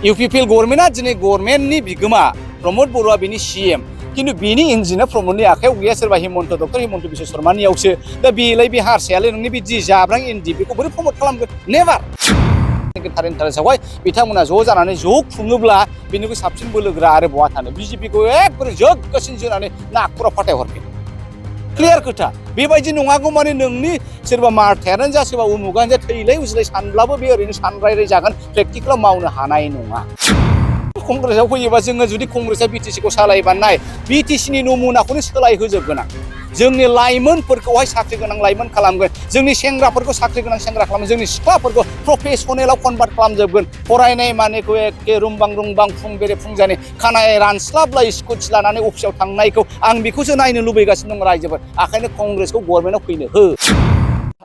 UPPL गभर्नमेन्टआ दिनै गभर्नमेन्टनि बिगोमा प्रमद बर'आ बिनि सीएम किन्तु बिनि इन्जिना प्रमदनि आखायाव गैया सोरबा हिमन्त डक्टर हिमन्त बिश्व शर्मानियावसो दा बेलाय बे हारसायालाय नोंनि बे जि जाब्रां इन्दि बेखौ बोरै प्रमद खालामगोन नेभार इन्टारेस्टआवहाय बिथांमोना ज' जानानै ज' खुङोब्ला बेनिख्रुइ साबसिन बोलोगोरा आरो बहा थानो बिजेपिखौ एकदबारे जोगासिन जोनानै नागपुराव फाथायहरफिन क्लियार खोथा बेबायदि नङागौ माने नोंनि सोरबा मारथायानो जा सोरबा उमुगानो जा थैलाय उजिलाय सानब्लाबो बे ओरैनो सानरायराय जागोन प्रेक्टिकेलाव मावनो हानाय नङा कंग्रेसआव फैयोबा जोङो जुदि कंग्रेसआ बिटिसिखौ सालायोबा नाय बिटिसिनि नमुनाखौनो सोलायहोजोबगोन आं जोंनि लाइमोनफोरखौहाय साख्रि गोनां लाइमोन खालामगोन जोंनि सेंग्राफोरखौ साख्रि गोनां सेंग्रा खालामगोन जोंनि सिख्लाफोरखौ प्रफेसनेलाव कनभार्ट खालामजोबगोन फरायनाय मानेखौ एखे रुंबां रुंबां फुं बेरे फुंजानि खानाय रानस्लाबलाय स्कुटि लानानै अफिसाव थांनायखौ आं बेखौसो नायनो लुबैगासिनो दं रायजोफोर ओंखायनो कंग्रेसखौ गभर्नमेन्टआव फैनो हो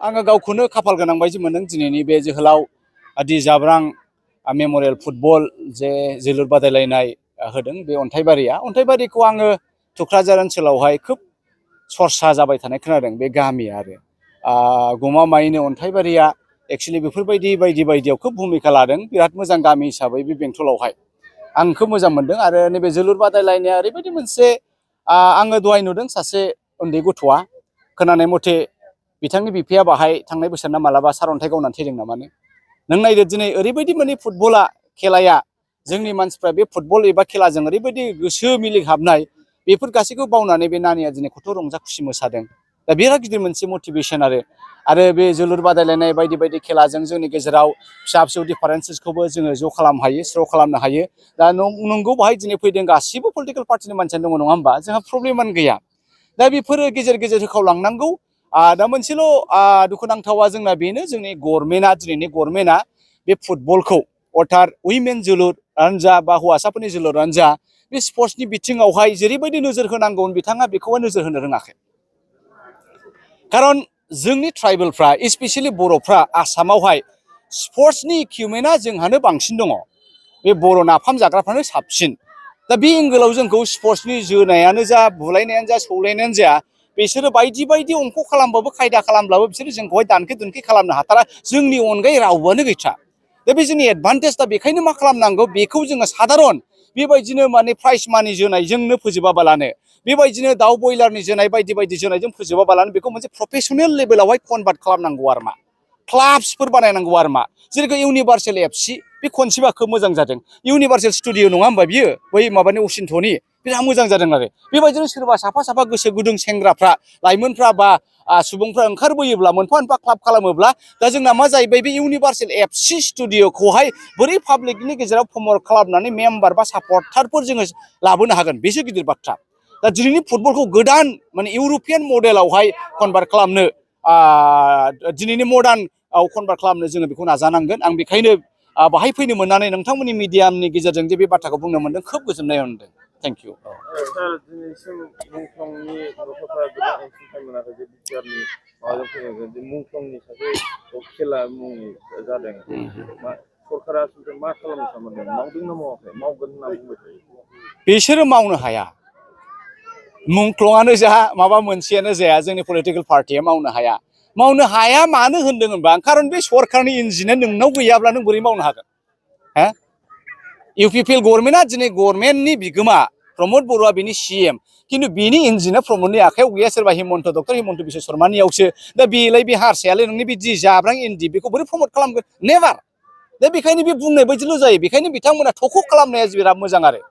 आङो गावखौनो खाफाल गोनां बायदि मोनदों दिनैनि बे जोहोलाव दि जाब्रां मेम'रियेल फुटबल जे जोलुर बादायलायनाय होदों बे अन्थाइबारिखौ आङो थुक्राझार ओनसोलावहाय खोब सरसा जाबाय थानाय खोनादों बे गामि आरो गमामायैनो अन्थाइबारिया एक्सुवेलि बेफोरबायदि बायदियाव खोब भुमिका लादों बिराद मोजां गामि हिसाबै बे बेंटलावहाय आं खोब मोजां मोनदों आरो नैबे जोलुर बादायलायनाया ओरैबायदि मोनसे आङो दहाय नुदों सासे उन्दै गथ'आ खोनानाय मथे बिथांनि बिफाया बाहाय थांनाय बोसोरना मालाबा सारअन्थाइ गावनानै थैदों नामानो नों नायदो दिनै ओरैबायदि माने फुटबला खेलाया जोंनि मानसिफ्रा बे फुटबल एबा खेलाजों ओरैबायदि गोसो मिलिहाबनाय बेफोर गासैखौ बावनानै बे नानिया दिनै खथ' रंजा खुसि मोसादों दा बिराद गिदिर मोनसे मटिभेसन आरो बे जोलुर बादायलायनाय बायदि खेलाजों जोंनि गेजेराव फिसा फिसौ डिफारेन्सेसखौबो जोङो ज' खालामनो हायो स्र' खालामनो हायो दा नंगौ बाहाय दिनै फैदों गासिबो पलिटिकेल पार्टिनि मानसियानो दङ नङा होमबा जोंहा प्रब्लेमानो गैया दा बेफोरो गेजेर होखावलांनांगौ दा मोनसेल' दुखुनांथावा जोंना बेनो जोंनि दिनैनि गभर्नमेन्टआ बे फुटबलखौ अर्थात उइमेन जोलुरानो जा बा हौवासाफोरनि जोलुरानो जा बे स्पर्ट्सनि बिथिङावहाय जेरैबायदि नोजोर होनांगौ बिथाङा बेखौहाय नोजोर होनो रोङाखै खारन जोंनि ट्राइबेलफ्रा स्पेसियेलि बर'फ्रा आसामावहाय स्पर्ट्सनि इकुइपमेन्टआ जोंहानो बांसिन दङ बे बर' नाफाम जाग्राफ्रानो साबसिन दा बे एंगोलाव जोंखौ स्पर्ट्सनि जोनायानो जा बुलायनायानो जा सौलायनायानो जा बिसोरो बायदि अंख खालामबाबो खायदा खालामब्लाबो बिसोरो जोंखौहाय दानखे खालामनो हाथारा जोंनि अनगायै रावबोआनो गैथारा दा बे जोंनि एडभान्टेज दा बेखायनो मा खालामनांगौ बेखौ जोङो साधारन बेबायदिनो माने प्राइज मानि जोनायजोंनो फोजोबाबालानो बेबायदिनो दाउ बयलारनि जोनाय बायदि जोनायजों फोजोबाबालानो बेखौ मोनसे प्रफेसनेल लेभेलावहाय कनभार्ट खालामनांगौ आरो मा क्लाब्सफोर बानायनांगौ आरो मा जेरै इउनिभार्सेल एफसि बे खनसेबा खोब मोजां जादों इउनिभार्सेल स्टुडिअ नङा होमबा बियो बै माबानि असिन्थ'नि बिराद मोजां जादों आरो बेबायदिनो सोरबा साफा गोसो गुदुं सेंग्राफ्रा लाइमोनफ्रा बा सुबुंफ्रा ओंखारबोयोब्ला मोनफा क्लाब खालामोब्ला दा जोंना मा जाहैबाय बे इउनिभार्सेल एफसि स्टुडिअखौहाय बोरै पाब्लिकनि गेजेराव प्रमट खालामनानै मेम्बार बा सापर्टारफोर जोङो लाबोनो हागोन बेसो गिदिर बाथ्रा दा दिनैनि फुटबलखौ गोदान माने इउर'पियान मडेलावहाय कनभार्ट खालामनो दिनैनि मडार्नआव कनभार्ट खालामनो जोङो बेखौ नाजानांगोन आं बेखायनो बाहाय फैनो मोननानै नोंथांमोननि मिडियामनि गेजेरजों जे बे बाथ्राखौ बुंनो मोनदों खोब गोजोननाय मोनदों थेंक इउ सार दिनैसिम मुंख्लंनि गथ'फोरा गोबां अनसुंथाइ मोनाखै जे बिटिआरनि माबाजों फैनांगोन जे मुंख्लंनि सासे खेला मुंनि जादों सरकारा मा खालामनो सानदों मावदों ना मावाखै मावगोन होनना बुंबाय थायो बिसोरो मावनो हाया मुंख्लंआनो जा माबा मोनसेयानो जाया जोंनि पलिटिकेल पार्टिया मावनो हाया मानो होनदों होनबा खारन बे सरकारनि इन्जिना नोंनाव गैयाब्ला नों बोरै मावनो हागोन हो इउपिपिएल गभर्नमेन्टआ दिनै गभर्नमेन्टनि बिगोमा प्रमद बर'आ बिनि सीएम किन्तु बिनि इन्जिना प्रमदनि आखायाव गैया सोरबा हिमन्त डक्टर हिमन्त बिश्व शर्मानियावसो दा बेलाय बे हारसायालाय नोंनि बे जि जाब्रां इन्दि बेखौ बोरै प्रमट खालामगोन नेभार दा बेखायनो बे बुंनाय बायदिल' जायो बेखायनो बिथांमोना थख' खालामनाया बिराद मोजां आरो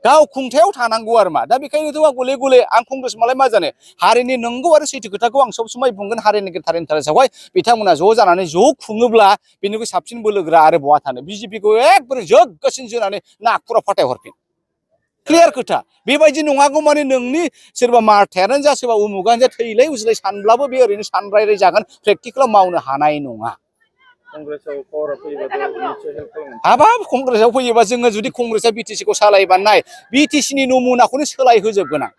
गाव खुंथायाव थानांगौ आरो मा दा बेखायनोथ' गले आं कंग्रेस मालाय मा जानो हारिनि नंगौ आरो सैथो खोथाखौ आं सब समाय बुंगोन हारिनि इन्टारेस्टआवहाय बिथांमोना ज' जानानै ज' खुङोब्ला बेनिख्रुइ साबसिन बोलोगोरा आरो बहा थानो बिजेपिखौ एकदबारे जोगासिन जोनानै नागपुराव फाथायहरफिन क्लियार खोथा बेबायदि नङागौ माने नोंनि सोरबा मारथायानो जा सोरबा उमुगानो जा थैलाय उजिलाय सानब्लाबो बे ओरैनो सानरायराय जागोन प्रेक्टिकेलाव मावनो हानाय नङा हाबाब कंग्रेसआव फैयोबा जोङो जुदि कंग्रेसआ बिटिसिखौ सालायोबा नाय बिटिसिनि नमुनाखौनो सोलायहोजोबगोन आं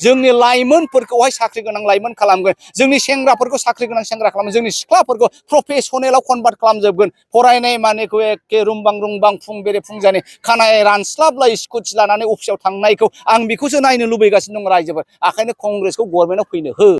जोंनि लाइमोनफोरखौहाय साख्रि गोनां लाइमोन खालामगोन जोंनि सेंग्राफोरखौ साख्रि गोनां सेंग्रा खालामगोन जोंनि सिख्लाफोरखौ प्रफेसनेलाव कनभार्ट खालामजोबगोन फरायनाय मानेखौ एखे रुंबां फुं बेरे फुंजानि खानाय रानस्लाबलाय स्कुटि लानानै अफिसाव थांनायखौ आं बेखौसो नायनो लुबैगासिनो दं रायजोफोर ओंखायनो कंग्रेसखौ गभर्नमेन्टआव फैनो हो